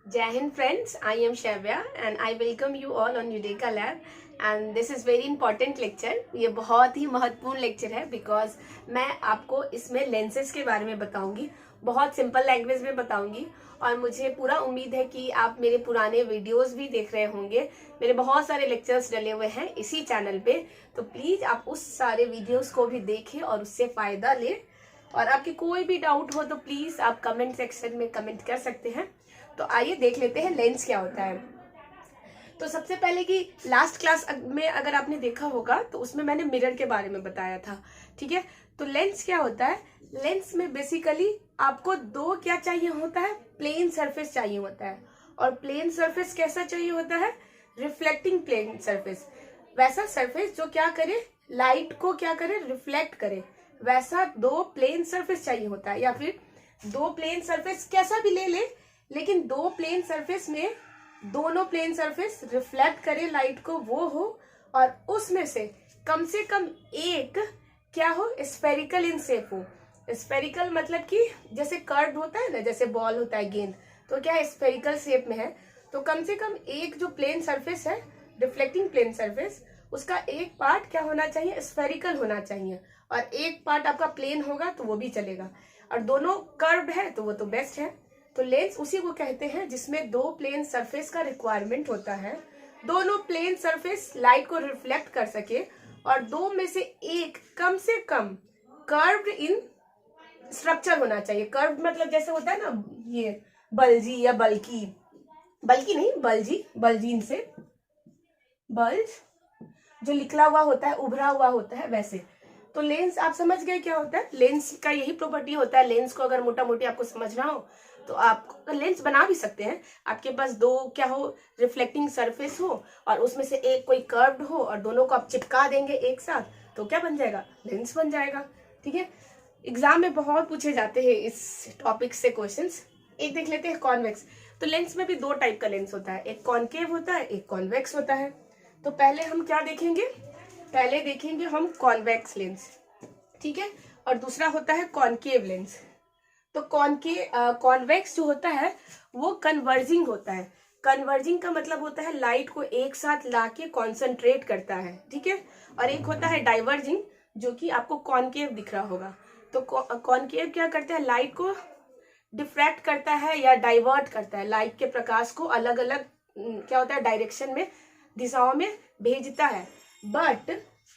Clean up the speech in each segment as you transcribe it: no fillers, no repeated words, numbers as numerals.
Jai Hind friends, I am Shavya and I welcome you all on Udeka Lab and this is very important lecture. ये बहुत ही महत्वपूर्ण lecture है because मैं आपको इसमें lenses के बारे में बताऊंगी, बहुत सिंपल लैंग्वेज में बताऊंगी और मुझे पूरा उम्मीद है कि आप मेरे पुराने वीडियोस भी देख रहे होंगे। मेरे बहुत सारे लेक्चर्स डले हुए हैं इसी चैनल पे, तो प्लीज आप उस सारे वीडियोस को भी देखें और उससे फायदा लें। और आपके कोई भी डाउट हो तो प्लीज आप कमेंट सेक्शन में कमेंट कर सकते हैं। तो आइए देख लेते हैं लेंस क्या होता है। तो सबसे पहले कि लास्ट क्लास में अगर आपने देखा होगा तो उसमें मैंने मिरर के बारे में बताया था, ठीक है। तो लेंस क्या होता है, लेंस में बेसिकली आपको दो क्या चाहिए होता है, प्लेन सरफेस चाहिए होता है। और प्लेन सरफेस कैसा चाहिए होता है, रिफ्लेक्टिंग प्लेन सरफेस, वैसा सरफेस जो क्या करे, लाइट को क्या करे, रिफ्लेक्ट करे, वैसा दो प्लेन सरफेस चाहिए होता है। या फिर दो प्लेन सरफेस कैसा भी ले ले, लेकिन दो प्लेन सरफेस में दोनों प्लेन सरफेस रिफ्लेक्ट करे लाइट को, वो हो। और उसमें से कम एक क्या हो, स्फेरिकल इन शेप हो। स्फेरिकल मतलब कि जैसे कर्व होता है ना, जैसे बॉल होता है गेंद, तो क्या है स्फेरिकल शेप में है। तो कम से कम एक जो प्लेन सरफेस है, रिफ्लेक्टिंग प्लेन सरफेस, उसका एक पार्ट क्या होना चाहिए, स्फेरिकल होना चाहिए। और एक पार्ट आपका प्लेन होगा तो वो भी चलेगा, और दोनों कर्व्ड है तो वो तो बेस्ट है। तो लेंस उसी को कहते हैं जिसमें दो प्लेन सरफेस का रिक्वायरमेंट होता है। दोनों प्लेन सरफेस लाइट को रिफ्लेक्ट कर सके और दो में से एक कम से कम कर्व्ड इन स्ट्रक्चर होना चाहिए। कर्व्ड मतलब जैसे होता है ना ये बल्जी या बल्की, बल्कि नहीं बल्जी, बल्जीन से बल्ज जो निकला हुआ होता है, उभरा हुआ होता है, वैसे। तो लेंस आप समझ गए क्या होता है, लेंस का यही प्रॉपर्टी होता है। लेंस को अगर मोटा मोटी आपको समझना हो तो आप लेंस बना भी सकते हैं। आपके पास दो क्या हो, रिफ्लेक्टिंग सरफेस हो और उसमें से एक कोई कर्व्ड हो और दोनों को आप चिपका देंगे एक साथ, तो क्या बन जाएगा, लेंस बन जाएगा, ठीक है। एग्जाम में बहुत पूछे जाते हैं इस टॉपिक से क्वेश्चंस। एक देख लेते हैं कॉन्वेक्स। तो लेंस में भी दो टाइप का लेंस होता है, एक कॉन्केव होता है, एक कॉन्वेक्स होता है। तो पहले हम क्या देखेंगे, पहले देखेंगे हम कॉन्वेक्स लेंस, ठीक है। और दूसरा होता है कॉन्केव लेंस। तो कॉन्वेक्स जो होता है वो कन्वर्जिंग होता है। कन्वर्जिंग का मतलब होता है लाइट को एक साथ लाके कॉन्सेंट्रेट करता है, ठीक है। और एक होता है डाइवर्जिंग, जो कि आपको कॉन्केव दिख रहा होगा। तो कॉन्केव क्या करता है, लाइट को डिफ्रैक्ट करता है या डाइवर्ट करता है, लाइट के प्रकाश को अलग अलग क्या होता है, डायरेक्शन में, दिशाओं में भेजता है। बट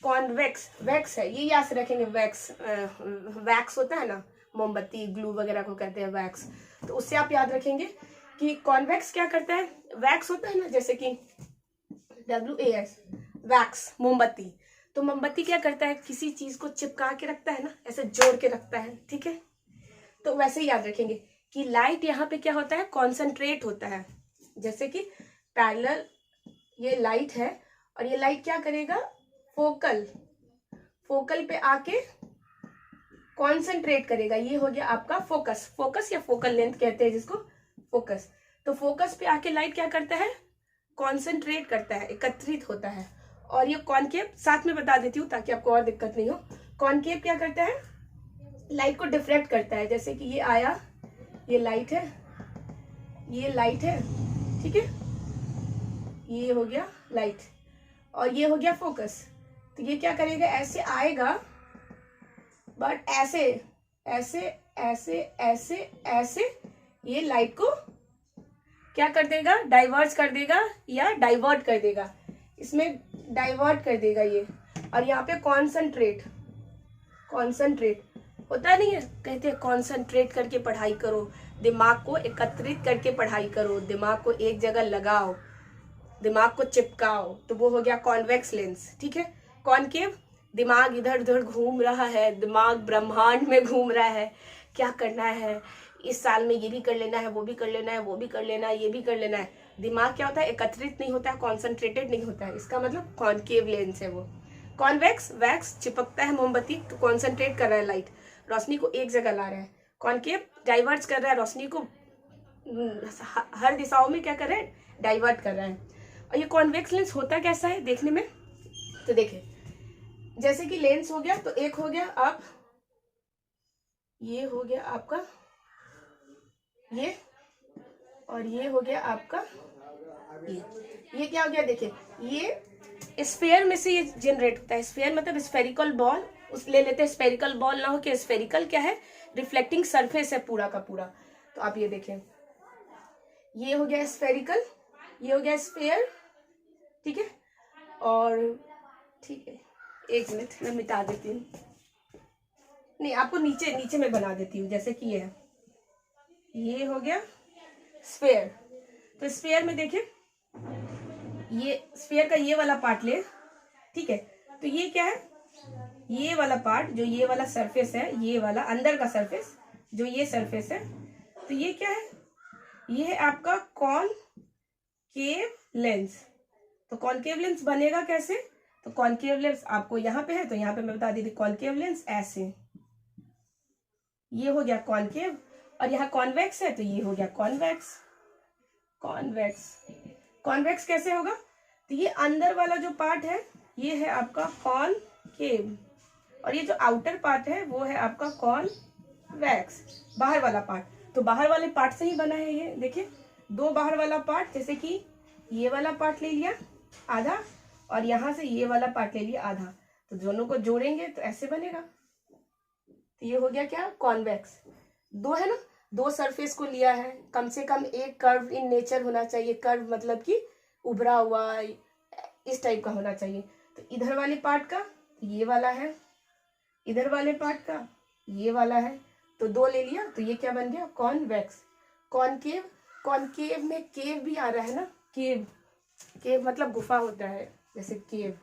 कॉन्वेक्स, वैक्स है, ये याद से रखेंगे, वैक्स वैक्स होता है ना, मोमबत्ती ग्लू वगैरह को कहते हैं वैक्स, तो उससे आप याद रखेंगे कि कॉन्वेक्स क्या करता है, वैक्स होता है ना, जैसे कि WAX, वैक्स, मोमबत्ती। तो मोमबत्ती क्या करता है, किसी चीज को चिपका के रखता है ना, ऐसे जोड़ के रखता है, ठीक है। तो वैसे ही याद रखेंगे कि लाइट यहाँ पे क्या होता है, कॉन्सेंट्रेट होता है। जैसे कि पैरेलल ये लाइट है और ये लाइट क्या करेगा, फोकल, फोकल पे आके कॉन्सेंट्रेट करेगा। ये हो गया आपका फोकस, फोकस या फोकल लेंथ कहते हैं जिसको, फोकस। तो फोकस पे आके लाइट क्या करता है, कॉन्सेंट्रेट करता है, एकत्रित होता है। और ये कॉन्केव साथ में बता देती हूँ ताकि आपको और दिक्कत नहीं हो। कॉन्केव क्या करता है, लाइट को डिफ्रेक्ट करता है। जैसे कि ये आया, ये लाइट है, ये लाइट है, ठीक है, ये हो गया लाइट और ये हो गया फोकस। तो ये क्या करेगा, ऐसे आएगा, बट ऐसे ऐसे ऐसे ऐसे ऐसे ये लाइट को क्या कर देगा, डाइवर्ट कर देगा या डाइवर्ट कर देगा, इसमें डाइवर्ट कर देगा ये। और यहाँ पे कॉन्सेंट्रेट, कॉन्सेंट्रेट होता नहीं है, कहते हैं कॉन्सेंट्रेट करके पढ़ाई करो, दिमाग को एकत्रित करके पढ़ाई करो, दिमाग को एक जगह लगाओ, दिमाग को चिपकाओ, तो वो हो गया कॉन्वेक्स लेंस, ठीक है। कॉन्केव, दिमाग इधर उधर घूम रहा है, दिमाग ब्रह्मांड में घूम रहा है, क्या करना है, इस साल में ये भी कर लेना है, वो भी कर लेना है, वो भी कर लेना है, ये भी कर लेना है। दिमाग क्या होता है, एकत्रित नहीं होता है, कॉन्सेंट्रेटेड नहीं होता है, इसका मतलब कॉन्केव लेंस है वो। कॉन्वेक्स, वैक्स चिपकता है मोमबत्ती, तो कॉन्सेंट्रेट कर रहा है लाइट, रोशनी को एक जगह ला रहा है। कॉन्केव डाइवर्ट कर रहा है, रोशनी को हर दिशाओं में क्या कर रहा है, डाइवर्ट कर रहा है। और ये कॉन्वेक्स लेंस होता कैसा है देखने में, तो देखिए जैसे कि लेंस हो गया, तो एक हो गया आप, ये हो गया आपका ये, और ये हो गया आपका ये क्या हो गया, देखिए ये स्फेयर में से ये जनरेट होता है। स्फेयर मतलब स्फेरिकल बॉल, उस ले लेते हैं। स्फेरिकल बॉल ना हो के स्फेरिकल क्या है, रिफ्लेक्टिंग सरफेस है पूरा का पूरा। तो आप ये देखें, ये हो गया स्फेरिकल, ये हो गया स्फेयर, ठीक है। और ठीक है, एक मिनट मैं मिटा देती हूँ, नहीं आपको नीचे नीचे में बना देती हूँ, जैसे कि ये हो गया स्फेयर। तो स्फेयर में देखिए, ये स्फेयर का ये वाला पार्ट ले, ठीक है। तो ये क्या है, ये वाला पार्ट जो ये वाला सरफेस है, ये वाला अंदर का सरफेस जो ये सरफेस है, तो ये क्या है, ये है आपका कॉनकेव लेंस। तो कॉनकेव लेंस बनेगा कैसे, तो कॉनकेव लेंस आपको यहाँ पे है, तो यहाँ पे मैं बता दी थी कॉनकेव लेंस ऐसे, ये हो गया कॉनकेव, और यहाँ कॉन्वेक्स है तो ये हो गया कॉन्वेक्स। कॉन्वेक्स कॉन्वेक्स कैसे होगा, तो ये अंदर वाला जो पार्ट है ये है आपका कॉनकेव, और ये जो आउटर पार्ट है वो है आपका कॉन्वेक्स, बाहर वाला पार्ट। तो बाहर वाले पार्ट से ही बना है ये, देखिए दो बाहर वाला पार्ट, जैसे कि ये वाला पार्ट ले लिया आधा, और यहाँ से ये वाला पार्ट ले लिया आधा, तो दोनों को जोड़ेंगे तो ऐसे बनेगा। तो ये हो गया क्या, कॉन्वेक्स। दो है ना, दो सरफेस को लिया है, कम से कम एक कर्व इन नेचर होना चाहिए। कर्व मतलब कि उभरा हुआ इस टाइप का होना चाहिए। तो इधर वाले पार्ट का ये वाला है, इधर वाले पार्ट का ये वाला है, तो दो ले लिया, तो ये क्या बन गया, कॉन्वेक्स। कॉनकेव, कॉनकेव में केव भी आ रहा है ना, केव, केव मतलब गुफा होता है। जैसे केव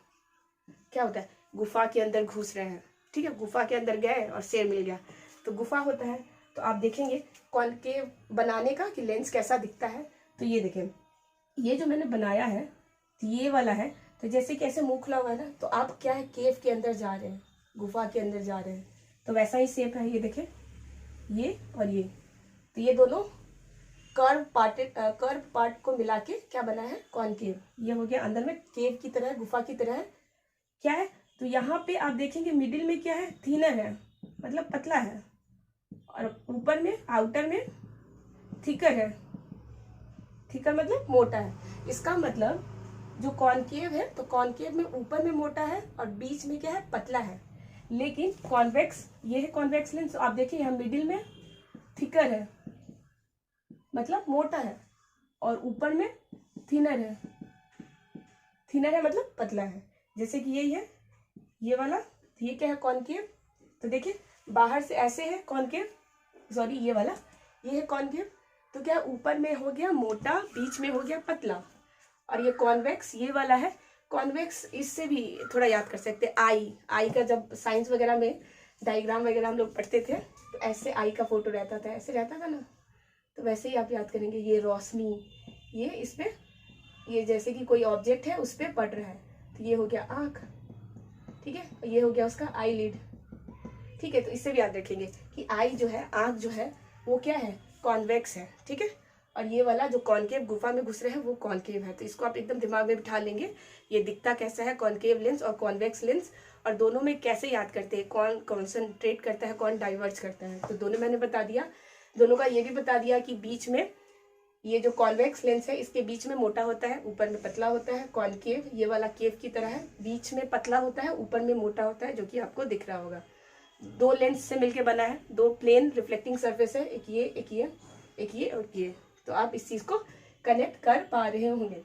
क्या होता है, गुफा के अंदर घुस रहे हैं, ठीक है, गुफा के अंदर गए और शेर मिल गया, तो गुफा होता है। तो आप देखेंगे कॉनकेव बनाने का कि लेंस कैसा दिखता है। तो ये देखें, ये जो मैंने बनाया है तो ये वाला है, तो जैसे कैसे मुंह खुला हुआ है ना, तो आप क्या है, केव के अंदर जा रहे हैं, गुफा के अंदर जा रहे हैं, तो वैसा ही शेप है। ये देखें, ये और ये, तो ये दोनों कर्व पार्ट को मिला के क्या बना है, कॉनकेव। ये हो गया अंदर में केव की तरह, गुफा की तरह है, क्या है। तो यहाँ पे आप देखेंगे मिडिल में क्या है, थिनर है, मतलब पतला है, और ऊपर में आउटर में थिकर है। थिकर मतलब मोटा है। इसका मतलब जो कॉनकेव है, तो कॉनकेव में ऊपर में मोटा है और बीच में क्या है, पतला है। लेकिन कॉन्वेक्स, ये है कॉन्वेक्स लेंस, आप देखिए यहाँ मिडिल में थिकर है, मतलब मोटा है, और ऊपर में थिनर है। थिनर है मतलब पतला है, जैसे कि यही है ये वाला, तो ये क्या है, कॉनकेव। तो देखिए बाहर से ऐसे है कॉनकेव, सॉरी ये वाला, ये है कॉनकेव। तो क्या ऊपर में हो गया मोटा, बीच में हो गया पतला, और ये कॉन्वेक्स ये वाला है। कॉन्वेक्स इससे भी थोड़ा याद कर सकते हैं, आई का जब साइंस वगैरह में डायग्राम वगैरह हम लोग पढ़ते थे, तो ऐसे आई का फोटो रहता था, ऐसे रहता था ना, तो वैसे ही आप याद करेंगे। ये रोशनी, ये इस पे, ये जैसे कि कोई ऑब्जेक्ट है उस पर पड़ रहा है, तो ये हो गया आँख, ठीक है, ये हो गया उसका आई लिड, ठीक है। तो इससे भी याद रखेंगे कि आई जो है, आँख जो है वो क्या है, कॉन्वेक्स है, ठीक है। और ये वाला जो कॉनकेव गुफा में घुस रहे हैं वो कॉनकेव है। तो इसको आप एकदम दिमाग में बिठा लेंगे, ये दिखता कैसा है, कॉनकेव लेंस और कॉन्वेक्स लेंस, और दोनों में कैसे याद करते हैं, कौन कॉन्सेंट्रेट करता है, कौन डाइवर्ज करता है। तो दोनों मैंने बता दिया, दोनों का ये भी बता दिया कि बीच में ये जो कॉन्वेक्स लेंस है इसके बीच में मोटा होता है, ऊपर में पतला होता है। कॉनकेव ये वाला केव की तरह है, बीच में पतला होता है, ऊपर में मोटा होता है, जो कि आपको दिख रहा होगा। दो लेंस से मिलके बना है, दो प्लेन रिफ्लेक्टिंग सरफेस है, एक ये एक ये एक ये और ये। तो आप इस चीज को कनेक्ट कर पा रहे होंगे,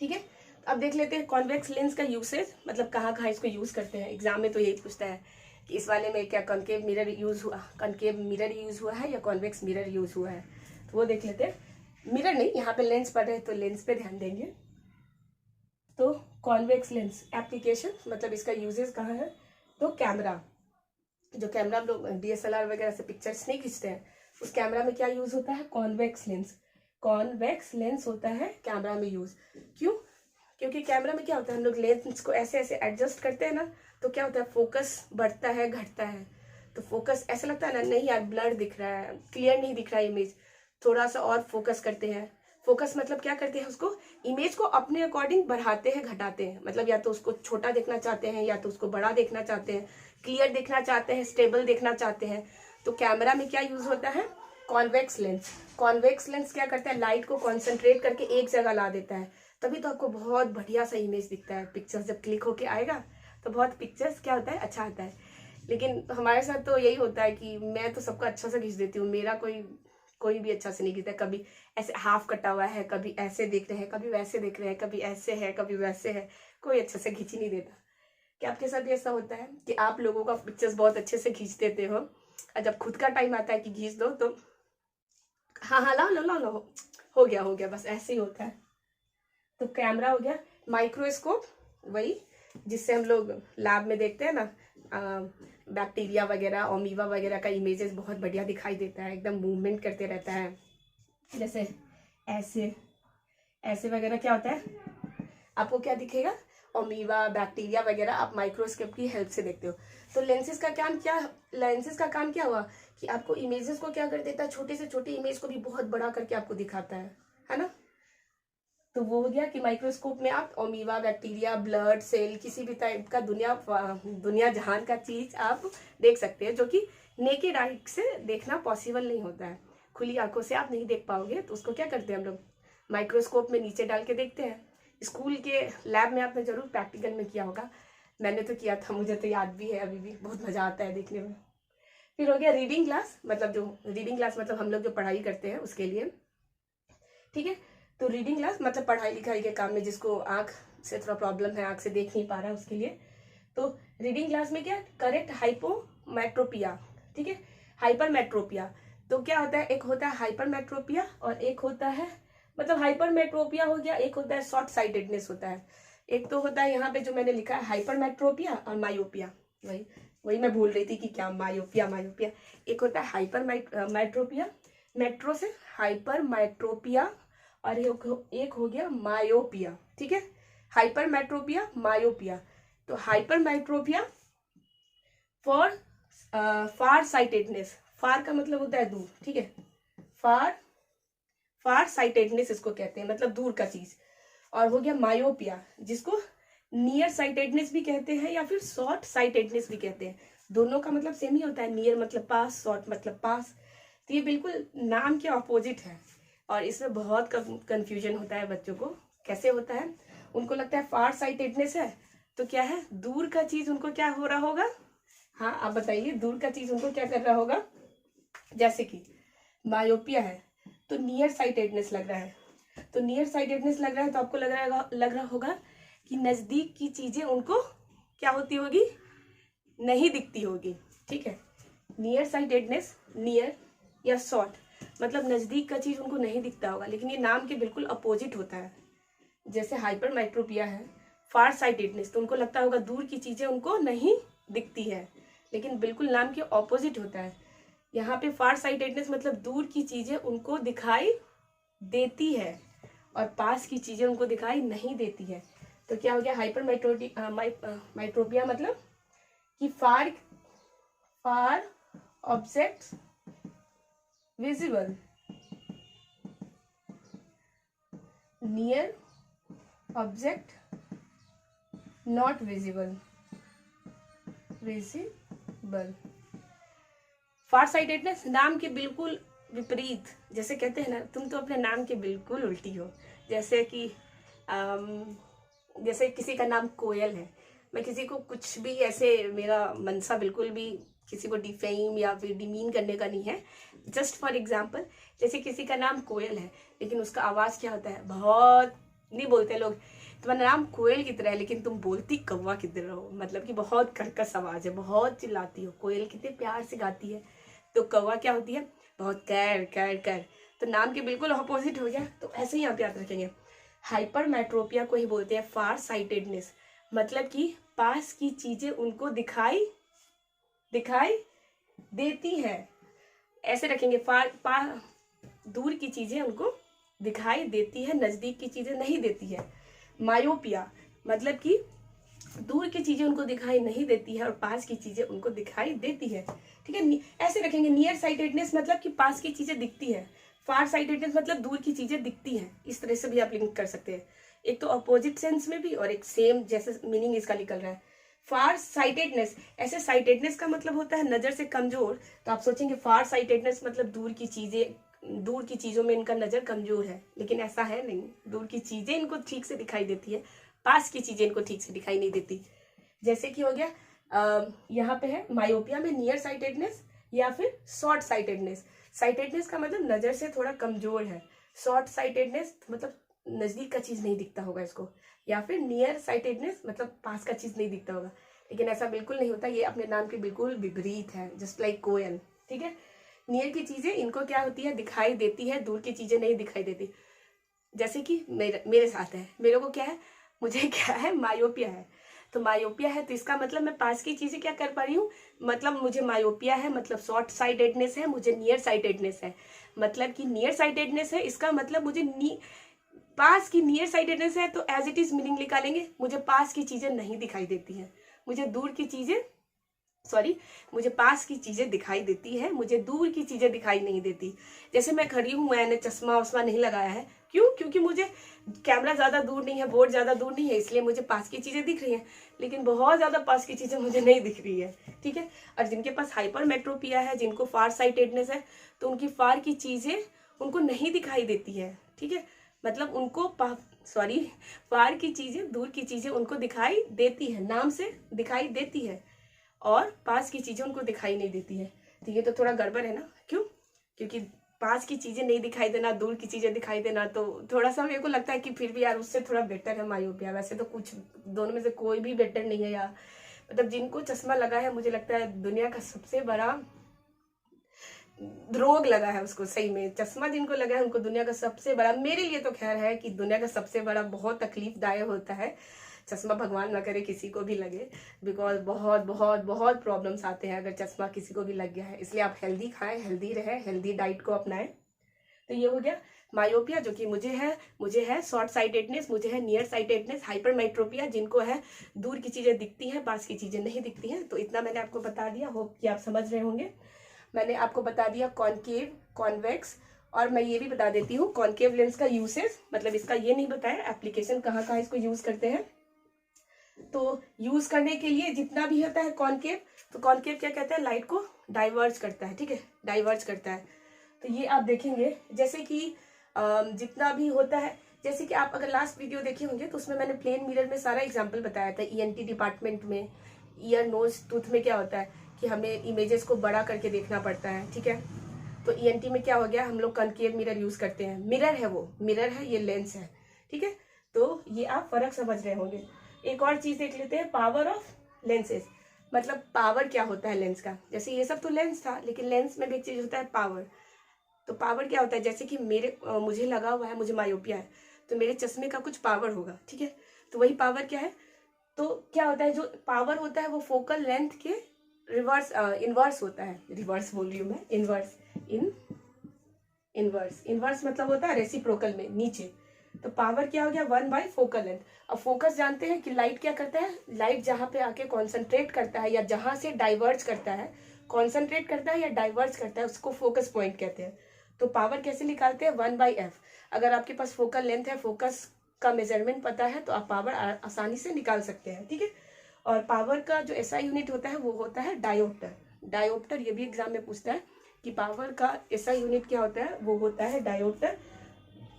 ठीक है। अब देख लेते हैं कॉन्वेक्स लेंस का यूसेज, मतलब कहाँ कहाँ इसको यूज करते हैं। एग्जाम में तो यही पूछता है कि इस वाले में क्या कॉनकेव मिरर यूज हुआ, कॉनकेव मिरर यूज हुआ है या कॉन्वेक्स मिरर यूज हुआ है, तो वो देख लेते हैं। मिरर नहीं, यहाँ पे लेंस पढ़ रहे हैं तो लेंस पे ध्यान देंगे। तो कॉन्वेक्स लेंस एप्लीकेशन, मतलब इसका यूजेस कहाँ है, तो कैमरा, जो कैमरा हम लोग DSLR वगैरह से पिक्चर्स नहीं खींचते हैं, उस कैमरा में क्या यूज होता है, कॉन्वेक्स लेंस। कॉन्वेक्स लेंस होता है कैमरा में यूज। क्यों, क्योंकि कैमरा में क्या होता है, हम लोग लेंस को ऐसे ऐसे एडजस्ट करते हैं ना, तो क्या होता है, फोकस बढ़ता है घटता है। तो फोकस ऐसा लगता है ना, नहीं यार ब्लर दिख रहा है, क्लियर नहीं दिख रहा है इमेज, थोड़ा सा और फोकस करते हैं। फोकस मतलब क्या करते हैं, उसको इमेज को अपने अकॉर्डिंग बढ़ाते हैं घटाते हैं, मतलब या तो उसको छोटा देखना चाहते हैं या तो उसको बड़ा देखना चाहते हैं, क्लियर देखना चाहते हैं, स्टेबल देखना चाहते हैं। तो कैमरा में क्या यूज होता है, कॉन्वेक्स लेंस। कॉन्वेक्स लेंस क्या करता है, लाइट को कॉन्सेंट्रेट करके एक जगह ला देता है, तभी तो आपको बहुत बढ़िया सा इमेज दिखता है। पिक्चर्स जब क्लिक होके आएगा तो बहुत पिक्चर्स क्या होता है, अच्छा आता है। लेकिन हमारे साथ तो यही होता है कि मैं तो सबका अच्छा सा खींच देती हूँ, मेरा कोई भी अच्छा से नहीं खींचता। कभी ऐसे हाफ कटा हुआ है, कभी ऐसे देख रहे हैं, कभी वैसे देख रहे हैं, कभी ऐसे है, कभी वैसे है, कोई अच्छे से खींच ही नहीं देता। क्या आपके साथ भी ऐसा होता है कि आप लोगों का पिक्चर्स बहुत अच्छे से खींच देते हो, और जब खुद का टाइम आता है कि खींच दो तो हाँ हाँ लाओ लो लाओ लो, हो गया, बस ऐसे ही होता है। तो कैमरा हो गया। माइक्रोस्कोप वही जिससे हम लोग लैब में देखते हैं ना, बैक्टीरिया वगैरह, अमीबा वगैरह का इमेजेस बहुत बढ़िया दिखाई देता है, एकदम मूवमेंट करते रहता है। जैसे ऐसे ऐसे वगैरह क्या होता है, आपको क्या दिखेगा, अमीबा बैक्टीरिया वगैरह आप माइक्रोस्कोप की हेल्प से देखते हो। तो लेंसेज का काम क्या हुआ कि आपको इमेजेस को क्या कर देता है, छोटे से छोटे इमेज को भी बहुत बड़ा करके आपको दिखाता है ना। तो वो हो गया कि माइक्रोस्कोप में आप अमीबा, बैक्टीरिया, ब्लड सेल, किसी भी टाइप का दुनिया जहान का चीज आप देख सकते हैं, जो कि नेकेड आई से देखना पॉसिबल नहीं होता है। खुली आंखों से आप नहीं देख पाओगे, तो उसको क्या करते हैं हम लोग, माइक्रोस्कोप में नीचे डाल के देखते हैं। स्कूल के लैब में आपने जरूर प्रैक्टिकल में किया होगा, मैंने तो किया था, मुझे तो याद भी है, अभी भी बहुत मजा आता है देखने में। फिर हो गया रीडिंग ग्लास, मतलब हम लोग जो पढ़ाई करते हैं उसके लिए, ठीक है। तो रीडिंग ग्लास मतलब पढ़ाई लिखाई के काम में, जिसको आंख से थोड़ा प्रॉब्लम है, आंख से देख नहीं पा रहा है, उसके लिए। तो रीडिंग ग्लास में क्या, करेक्ट हाइपोमेट्रोपिया, ठीक है, हाइपरमेट्रोपिया। तो क्या होता है, एक होता है हाइपरमेट्रोपिया और एक होता है, मतलब हाइपरमेट्रोपिया हो गया, एक होता है शॉर्ट साइटेडनेस होता है। एक तो होता है यहाँ पे जो मैंने लिखा है हाइपरमेट्रोपिया और मायोपिया, वही मैं भूल रही थी कि क्या मायोपिया। एक होता है हाइपरमेट्रोपिया, मेट्रो से हाइपरमेट्रोपिया, और एक हो गया मायोपिया, ठीक है। Hypermetropia, myopia. तो हाइपरमेट्रोपिया फॉर फार साइटेडनेस, फार का मतलब होता है दूर, ठीक है, फार साइटेडनेस इसको कहते हैं, मतलब दूर का चीज। और हो गया मायोपिया, जिसको नियर साइटेडनेस भी कहते हैं या फिर शॉर्ट साइटेडनेस भी कहते हैं। दोनों का मतलब सेम ही होता है, नियर मतलब पास, शॉर्ट मतलब पास। तो ये बिल्कुल नाम के ऑपोजिट है, और इसमें बहुत कंफ्यूजन होता है बच्चों को। कैसे होता है, उनको लगता है फार साइटेडनेस है तो क्या है, दूर का चीज उनको क्या हो रहा होगा। हाँ आप बताइए, दूर का चीज उनको क्या कर रहा होगा। जैसे कि मायोपिया है तो नियर साइटेडनेस लग रहा है, तो नियर साइटेडनेस लग रहा है तो आपको लग रहा होगा कि नजदीक की चीजें उनको क्या होती होगी, नहीं दिखती होगी, ठीक है। नियर साइटेडनेस, नियर या शॉर्ट मतलब नजदीक का चीज उनको नहीं दिखता होगा, लेकिन ये नाम के बिल्कुल अपोजिट होता है। जैसे हाइपरमेट्रोपिया है, फार साइटेडनेस, तो उनको लगता होगा दूर की चीजें उनको नहीं दिखती है, लेकिन बिल्कुल नाम के ऑपोजिट होता है। यहाँ पे फार साइटेडनेस मतलब दूर की चीजें उनको दिखाई देती है और पास की चीजें उनको दिखाई नहीं देती है। तो क्या हो गया, हाइपरमेट्रोपिया मतलब कि far objects visible, near object not visible, far sightedness नाम के बिल्कुल विपरीत। जैसे कहते हैं ना, तुम तो अपने नाम के बिल्कुल उल्टी हो। जैसे कि जैसे किसी का नाम कोयल है, मैं किसी को कुछ भी ऐसे, मेरा मनसा बिल्कुल भी किसी को डिफेम या फिर डिमीन करने का नहीं है। जस्ट फॉर एग्जाम्पल, जैसे किसी का नाम कोयल है लेकिन उसका आवाज क्या होता है, बहुत नहीं बोलते लोग, तुम्हारा नाम कोयल की तरह है लेकिन तुम बोलती कौवा की तरह हो, मतलब कि बहुत कर्कश आवाज है, बहुत चिल्लाती हो। कोयल कितने प्यार से गाती है, तो कौवा क्या होती है, बहुत कर कर कर। तो नाम के बिल्कुल ऑपोजिट हो गया। तो ऐसे ही आप याद रखेंगे, हाइपरमेट्रोपिया को ही बोलते हैं फार साइटेडनेस, मतलब कि पास की चीजें उनको दिखाई देती है। ऐसे रखेंगे, दूर की चीजें उनको दिखाई देती है, नजदीक की चीजें नहीं देती है। मायोपिया मतलब कि दूर की चीजें उनको दिखाई नहीं देती है और पास की चीजें उनको दिखाई देती है, ठीक है। ऐसे रखेंगे, नियर साइटेडनेस मतलब कि पास की चीजें दिखती है, फार साइटेडनेस मतलब दूर की चीजें दिखती हैं। इस तरह से भी आप लिंक कर सकते हैं, एक तो अपोजिट सेंस में भी और एक सेम जैसे मीनिंग इसका निकल रहा है। फार साइटेडनेस, ऐसे साइटेडनेस का मतलब होता है नजर से कमजोर। तो आप सोचेंगे फार साइटेडनेस मतलब दूर की चीजों में इनका नजर कमजोर है, लेकिन ऐसा है नहीं। दूर की चीजें इनको ठीक से दिखाई देती है, पास की चीजें इनको ठीक से दिखाई नहीं देती। जैसे कि हो गया यहाँ पे है मायोपिया में नियर साइटेडनेस या फिर शॉर्ट साइटेडनेस। साइटेडनेस का मतलब नजर से थोड़ा कमजोर है, शॉर्ट साइटेडनेस मतलब नजदीक का चीज नहीं दिखता होगा इसको, या फिर नियर साइटेडनेस मतलब पास का चीज नहीं दिखता होगा। लेकिन ऐसा बिल्कुल नहीं होता, ये अपने नाम के बिल्कुल विपरीत है, जस्ट लाइक कोयल। ठीक है, नियर की चीजें इनको क्या होती है, दिखाई देती है, दूर की चीजें नहीं दिखाई देती। जैसे कि मेरे साथ है, मेरे को क्या है, मुझे क्या है, मायोपिया है। तो मायोपिया है तो इसका मतलब मैं पास की चीजें क्या कर पा रही हूँ, मतलब मुझे मायोपिया है मतलब शॉर्ट साइटेडनेस है, मुझे नियर साइटेडनेस है। मतलब कि नियर साइटेडनेस है, इसका मतलब मुझे पास की नियर साइटेडनेस है तो एज इट इज मीनिंग निकालेंगे, मुझे पास की चीजें नहीं दिखाई देती हैं, मुझे दूर की चीजें मुझे पास की चीजें दिखाई देती है, मुझे दूर की चीजें दिखाई नहीं देती। जैसे मैं खड़ी हूँ, मैंने चश्मा वश्मा नहीं लगाया है, क्यों, क्योंकि मुझे कैमरा ज्यादा दूर नहीं है, बोर्ड ज्यादा दूर नहीं है, इसलिए मुझे पास की चीजें दिख रही हैं, लेकिन बहुत ज्यादा पास की चीजें मुझे नहीं दिख रही है। ठीक है, और जिनके पास हाइपरमेट्रोपिया है, जिनको फार साइटेडनेस है, तो उनकी फार की चीजें उनको नहीं दिखाई देती है। ठीक है, मतलब उनको फार की चीजें, दूर की चीजें उनको दिखाई देती है, नाम से दिखाई देती है, और पास की चीजें उनको दिखाई नहीं देती है। तो ये तो थोड़ा गड़बड़ है ना, क्यों, क्योंकि पास की चीजें नहीं दिखाई देना, दूर की चीजें दिखाई देना, तो थोड़ा सा मेरे को लगता है कि फिर भी यार उससे थोड़ा बेटर है मायोपिया। वैसे तो कुछ दोनों में से कोई भी बेटर नहीं है यार। मतलब जिनको चश्मा लगा है, मुझे लगता है दुनिया का सबसे बड़ा रोग लगा है उसको, सही में चश्मा जिनको लगा है उनको दुनिया का सबसे बड़ा, मेरे लिए तो खैर है कि दुनिया का सबसे बड़ा बहुत तकलीफदायक होता है चश्मा। भगवान ना करे किसी को भी लगे, बिकॉज बहुत बहुत बहुत प्रॉब्लम्स आते हैं अगर चश्मा किसी को भी लग गया है। इसलिए आप हेल्दी खाएं, हेल्दी रहें, हेल्दी डाइट को अपनाएं। तो ये हो गया मायोपिया, जो कि मुझे है शॉर्ट साइटेडनेस, मुझे है नियर साइटेडनेस, हाइपरमेट्रोपिया जिनको है दूर की चीजें दिखती हैं, पास की चीजें नहीं दिखती हैं। तो इतना मैंने आपको बता दिया, होप कि आप समझ रहे होंगे। मैंने आपको बता दिया कॉनकेव, कॉन्वेक्स, और मैं ये भी बता देती हूँ कॉनकेव लेंस का यूसेज, मतलब इसका ये नहीं बताया एप्लीकेशन कहाँ कहाँ इसको यूज करते हैं। तो यूज करने के लिए जितना भी होता है कॉनकेव, तो कॉनकेव क्या कहते हैं, लाइट को डाइवर्ज करता है। ठीक है, डाइवर्ज करता है। तो ये आप देखेंगे जैसे कि जितना भी होता है, जैसे कि आप अगर लास्ट वीडियो देखे होंगे तो उसमें मैंने प्लेन मिरर में सारा एग्जांपल बताया था। ईएनटी डिपार्टमेंट में ईयर नोज टूथ में क्या होता है कि हमें इमेजेस को बड़ा करके देखना पड़ता है। ठीक है, तो ईएनटी में क्या हो गया, हम लोग कॉनकेव मिरर यूज करते हैं। मिरर है, वो मिरर है, ये लेंस है। ठीक है, तो ये आप फर्क समझ रहे होंगे। एक और चीज देख लेते हैं, पावर ऑफ लेंसेज, मतलब पावर क्या होता है लेंस का। जैसे ये सब तो लेंस था, लेकिन लेंस में भी एक चीज होता है पावर। तो पावर क्या होता है, जैसे कि मुझे लगा हुआ है, मुझे मायोपिया है, तो मेरे चश्मे का कुछ पावर होगा। ठीक है, तो वही पावर क्या है, तो क्या होता है, जो पावर होता है वो फोकल लेंथ के इनवर्स होता है। रिवर्स बोल रही हूँ मैं, इनवर्स मतलब होता है रेसिप्रोकल में नीचे। तो पावर क्या हो गया, 1/4 फोकल लेंथ। अब फोकस जानते हैं कि लाइट क्या करता है, लाइट जहां पे आके कॉन्सेंट्रेट करता है या जहां से डाइवर्ज करता है, कॉन्सेंट्रेट करता है या डाइवर्ज करता है, उसको फोकस पॉइंट कहते हैं। तो पावर कैसे निकालते हैं, 1/f। अगर आपके पास फोकल लेंथ है, फोकस का मेजरमेंट पता है, तो आप पावर आसानी से निकाल सकते हैं। ठीक है, और पावर का जो एसआई यूनिट होता है वो होता है डायोप्टर। डायोप्टर ये भी एग्जाम में पूछता है कि पावर का एसआई यूनिट क्या होता है, वो होता है डायोप्टर।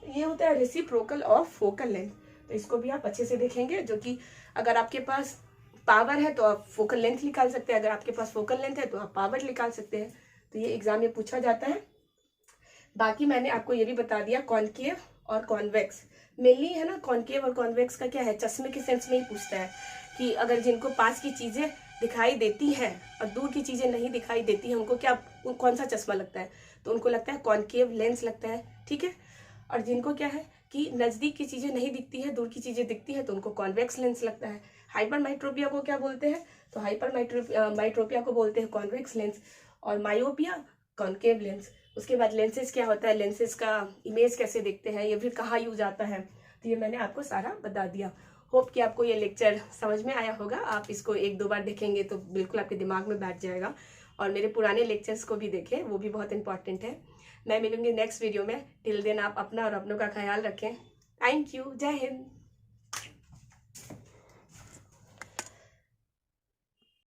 ये होता है रेसिप्रोकल ऑफ फोकल लेंथ। तो इसको भी आप अच्छे से देखेंगे, जो कि अगर आपके पास पावर है तो आप फोकल लेंथ निकाल सकते हैं, अगर आपके पास फोकल लेंथ है तो आप पावर निकाल सकते हैं। तो ये एग्जाम में पूछा जाता है। बाकी मैंने आपको ये भी बता दिया कॉनकेव और कॉन्वेक्स मेनली है ना। कॉनकेव और कॉन्वेक्स का क्या है, चश्मे के सेंस में ही पूछता है कि अगर जिनको पास की चीजें दिखाई देती है और दूर की चीजें नहीं दिखाई देती है, उनको क्या, कौन सा चश्मा लगता है, तो उनको लगता है कॉनकेव लेंस लगता है। ठीक है, और जिनको क्या है कि नजदीक की चीजें नहीं दिखती है, दूर की चीजें दिखती है, तो उनको कॉन्वेक्स लेंस लगता है। हाइपरमेट्रोपिया को क्या बोलते हैं, तो हाइपरमेट्रोपिया को बोलते हैं कॉन्वेक्स लेंस, और मायोपिया कॉनकेव लेंस। उसके बाद लेंसेज क्या होता है, लेंसेज का इमेज कैसे देखते हैं, ये फिर कहाँ यूज आता है, तो ये मैंने आपको सारा बता दिया। होप कि आपको ये लेक्चर समझ में आया होगा। आप इसको 1-2 बार देखेंगे तो बिल्कुल आपके दिमाग में बैठ जाएगा। और मेरे पुराने लेक्चर्स को भी देखें, वो भी बहुत इंपॉर्टेंट है। मैं मिलूंगी नेक्स्ट वीडियो में। टिल देन आप अपना और अपनों का ख्याल रखें। थैंक यू, जय हिंद।